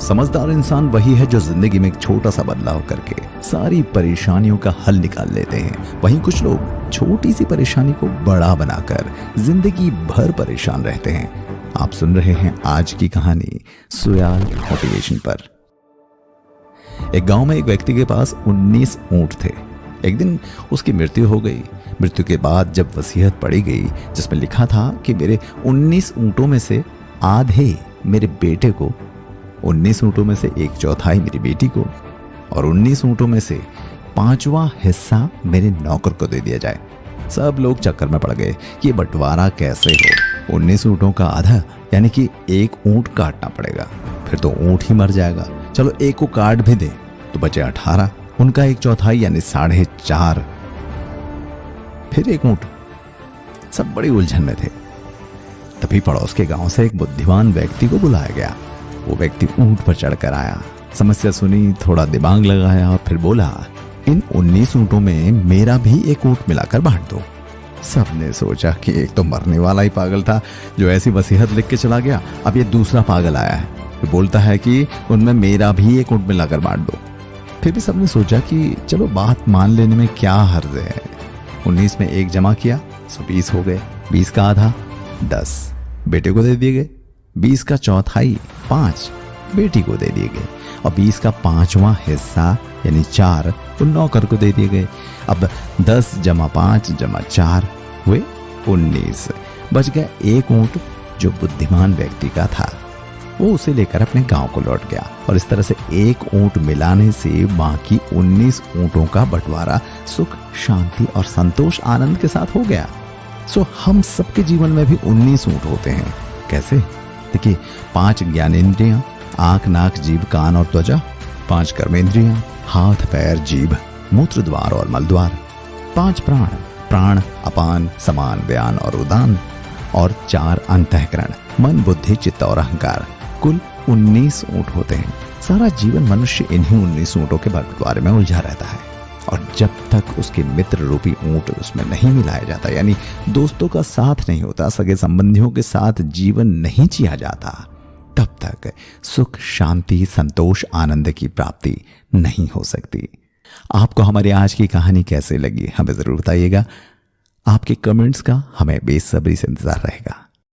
समझदार इंसान वही है जो जिंदगी में एक छोटा सा बदलाव करके सारी परेशानियों का हल निकाल लेते हैं। वहीं कुछ लोग छोटी सी परेशानी को बड़ा बनाकर जिंदगी भर परेशान रहते हैं। आप सुन रहे हैं आज की कहानी सुयाल मोटिवेशन पर। एक गांव में एक व्यक्ति के पास 19 ऊंट थे। एक दिन उसकी मृत्यु हो गई। मृत्यु के बाद जब वसीयत पढ़ी गई जिसमें लिखा था कि मेरे 19 ऊंटों में से आधे मेरे बेटे को, 19 ऊंटों में से 1/4 मेरी बेटी को और 19 ऊंटों में से 5वां हिस्सा मेरे नौकर को दे दिया जाए। सब लोग चक्कर में पड़ गए कि ये बंटवारा कैसे हो। 19 ऊंटों का आधा यानी कि एक ऊंट काटना पड़ेगा, फिर तो ऊंट ही मर जाएगा। चलो एक को काट भी दे तो बचे 18, उनका 1/4 यानी 4.5, फिर एक ऊंट। सब बड़ी उलझन में थे। तभी पड़ोस के गांव से एक बुद्धिमान व्यक्ति को बुलाया गया। वो व्यक्ति ऊंट पर चढ़कर आया, समस्या सुनी, थोड़ा दिमाग लगाया और फिर बोला, इन 19 ऊंटों में मेरा भी एक ऊंट मिलाकर बांट दो। सबने सोचा कि एक तो मरने वाला ही पागल था जो ऐसी वसीयत लिख के चला गया, अब ये दूसरा पागल आया है जो बोलता है कि उनमें मेरा भी एक ऊंट मिलाकर बांट दो। फिर भी सबने सोचा कि चलो बात मान लेने में क्या हर्ज है। 19 में 1 जमा किया तो 20 हो गए। 20 का आधा 10 बेटे को दे दिए गए। 20 का 1/4 5 बेटी को दे दिए गए और 20 का 5वां हिस्सा यानी 4 उन नौकर को दे दिए गए। अब 10 जमा 5 जमा 4 हुए 19। बच गया एक ऊंट जो बुद्धिमान व्यक्ति का था। वो उसे लेकर अपने गांव को लौट गया और इस तरह से एक ऊंट मिलाने से बाकी 19 ऊंटों का बंटवारा सुख, शांति और संतोष आनंद के साथ हो गया। सो हम सबके जीवन में भी 19 ऊंट होते हैं। कैसे? देखिए, 5 ज्ञानेंद्रियां, आंख, नाक, जीभ, कान और त्वचा। 5 कर्मेंद्रियां, हाथ, पैर, जीभ, मूत्र द्वार और मल द्वार। 5 प्राण, प्राण, अपान, समान, व्यान और उदान। और 4 अंतःकरण, मन, बुद्धि, चित्त और अहंकार। कुल 19 ऊंट होते हैं। सारा जीवन मनुष्य इन्हीं 19 ऊंटों के बंटवारे में उलझा रहता है और जब तक उसके मित्र रूपी ऊंट उसमें नहीं मिलाया जाता, यानी दोस्तों का साथ नहीं होता, सगे संबंधियों के साथ जीवन नहीं जिया जाता, तब तक सुख, शांति, संतोष, आनंद की प्राप्ति नहीं हो सकती। आपको हमारी आज की कहानी कैसे लगी हमें जरूर बताइएगा। आपके कमेंट्स का हमें बेसब्री से इंतजार रहेगा।